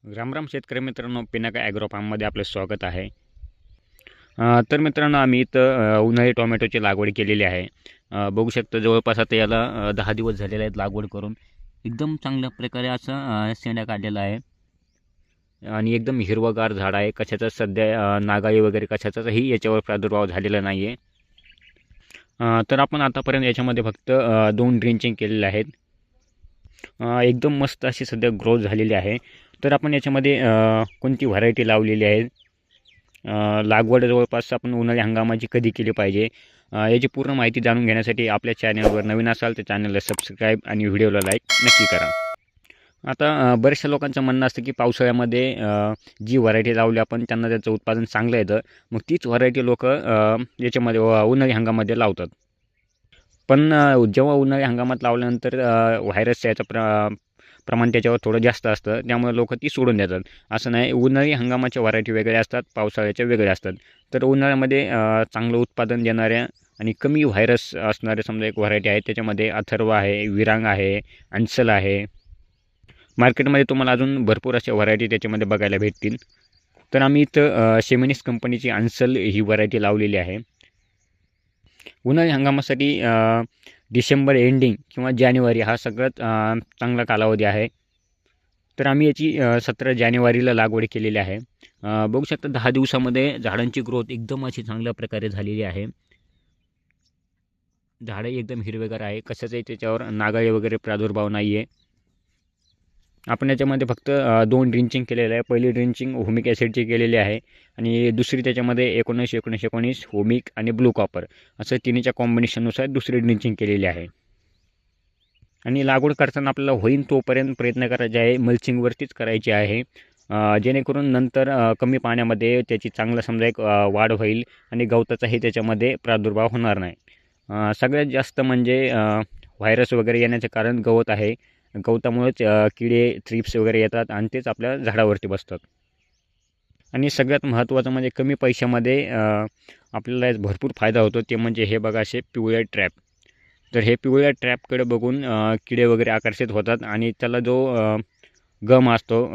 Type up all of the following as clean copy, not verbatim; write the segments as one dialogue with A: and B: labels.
A: रामराम शेतकरी मित्रांनो, पिनाका ॲग्रो फार्ममध्ये आपलं स्वागत आहे. तर मित्रांनो, आम्ही इथं उन्हाळी टोमॅटोची लागवड केलेली आहे. बघू शकता जवळपास आता याला 10 दिवस झालेले आहेत लागवड करून. एकदम चांगल्या प्रकारे असं शेंड्या काढलेला आहे आणि एकदम हिरवंगार झाड आहे. कशाचा सध्या नागाळी वगैरे कशाचाही याच्यावर प्रादुर्भाव झालेला नाही आहे. तर आपण आतापर्यंत याच्यामध्ये फक्त 2 ड्रिंचिंग केलेले आहेत. एकदम मस्त अशी सध्या ग्रोथ झालेली आहे. तर आपण याच्यामध्ये कोणती व्हरायटी लावलेली आहे, लागवड जवळपास आपण उन्हाळी हंगामाची कधी केली पाहिजे, याची पूर्ण माहिती जाणून घेण्यासाठी आपल्या चॅनलवर नवीन असाल तर चॅनलला सबस्क्राईब आणि व्हिडिओला लाईक नक्की करा. आता बऱ्याचशा लोकांचं म्हणणं असतं की पावसाळ्यामध्ये जी व्हरायटी लावली आपण त्यांना त्याचं उत्पादन चांगलं येतं, मग तीच व्हरायटी लोक याच्यामध्ये उन्हाळी हंगामामध्ये लावतात. पण जेव्हा उन्हाळी हंगामात लावल्यानंतर व्हायरसचं याचं प्रमाण त्याच्यावर थोडं जास्त असतं, त्यामुळे लोक ती सोडून देतात. असं नाही, उन्हाळी हंगामाच्या व्हरायटी वेगळ्या असतात, पावसाळ्याच्या वेगळ्या असतात. तर उन्हाळ्यामध्ये चांगलं उत्पादन देणाऱ्या आणि कमी व्हायरस असणारे समजा एक व्हरायटी आहे, त्याच्यामध्ये अथर्व आहे, विरांग आहे, अंसल आहे. मार्केटमध्ये तुम्हाला अजून भरपूर अशा व्हरायटी त्याच्यामध्ये बघायला भेटतील. तर आम्ही इथं शेमिनिस कंपनीची अंसल ही व्हरायटी लावलेली आहे. उन्हाळी हंगामासाठी डिसेंबर एंडिंग किंवा जानेवारी हा सगळ्यात चांगला कालावधी आहे. तर आम्ही याची 17 जानेवारीला लागवड केलेली आहे. बघू शकता 10 दिवसामध्ये झाडांची ग्रोथ एकदम अशी चांगल्या प्रकारे झालेली आहे. झाडं एकदम हिरवेगार आहे, कशाचाही त्याच्यावर नागाळी वगैरे प्रादुर्भाव नाही आहे. आपण याच्यामध्ये फक्त 2 ड्रिंचिंग केलेलं आहे. पहिली ड्रिंचिंग होमिक ॲसिडची केलेली आहे आणि दुसरी त्याच्यामध्ये 19-19-19 होमिक आणि ब्लू कॉपर असं तिन्हीच्या कॉम्बिनेशननुसार दुसरी ड्रिंचिंग केलेली आहे. आणि लागवड करताना आपल्याला होईन तोपर्यंत प्रयत्न करायचे आहे, मल्चिंगवरतीच करायची आहे, जेणेकरून नंतर कमी पाण्यामध्ये त्याची चांगला समजा एक वाढ होईल आणि गवताचाही त्याच्यामध्ये प्रादुर्भाव होणार नाही. सगळ्यात जास्त म्हणजे व्हायरस वगैरे येण्याचे कारण गवत आहे. गवतामुळेच किडे थ्रिप्स वगैरे येतात आणि तेच आपल्या झाडावरती बसतात. आणि सगळ्यात महत्त्वाचं म्हणजे कमी पैशामध्ये आपल्याला भरपूर फायदा होतो, ते म्हणजे हे बघा असे पिवळे ट्रॅप. तर हे पिवळ्या ट्रॅपकडे बघून किडे वगैरे आकर्षित होतात आणि त्याला जो गम असतो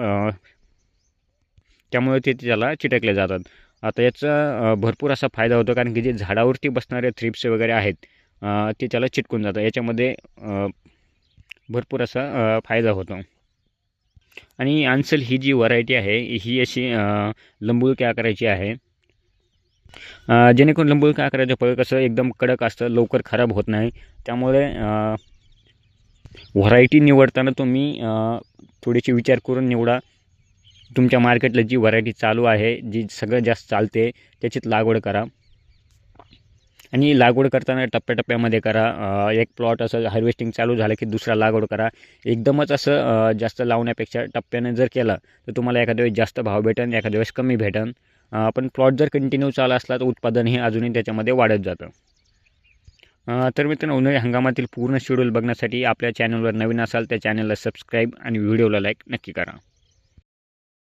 A: त्यामुळे ते त्याला चिटकले जातात. आता याचा भरपूर असा फायदा होतो, कारण की जे झाडावरती बसणारे थ्रिप्स वगैरे आहेत ते त्याला चिटकून जातात. याच्यामध्ये भरपूर असा फायदा होतो. आणि अंसल ही जी व्हरायटी आहे ही अशी लंबुळक्या आकाराची आहे, जेणेकरून लंबुळक्या आकाराचं फळ कसं एकदम कडक असतं, लवकर खराब होत नाही. त्यामुळे व्हरायटी निवडताना तुम्ही थोडीशी विचार करून निवडा. तुमच्या मार्केटला जी व्हरायटी चालू आहे, जी सगळ्यात जास्त चालते, त्याचीच लागवड करा. आणि लागवड करताना टप्प्याटप्प्यामध्ये करा. एक प्लॉट असं हार्वेस्टिंग चालू झालं की दुसरा लागवड करा. एकदमच असं जास्त लावण्यापेक्षा टप्प्याने जर केलं तर तुम्हाला एखाद्या वेळेस जास्त भाव भेटेल, एखाद्या वेळेस कमी भेटेल. पण प्लॉट जर कंटिन्यू चालू असला तर उत्पादनही अजूनही त्याच्यामध्ये वाढत जातं. तर मित्रांनो, उन्हाळी हंगामातील पूर्ण शेड्यूल बघण्यासाठी आपल्या चॅनलवर नवीन असाल तर चॅनलला सबस्क्राईब आणि व्हिडिओला लाईक नक्की करा.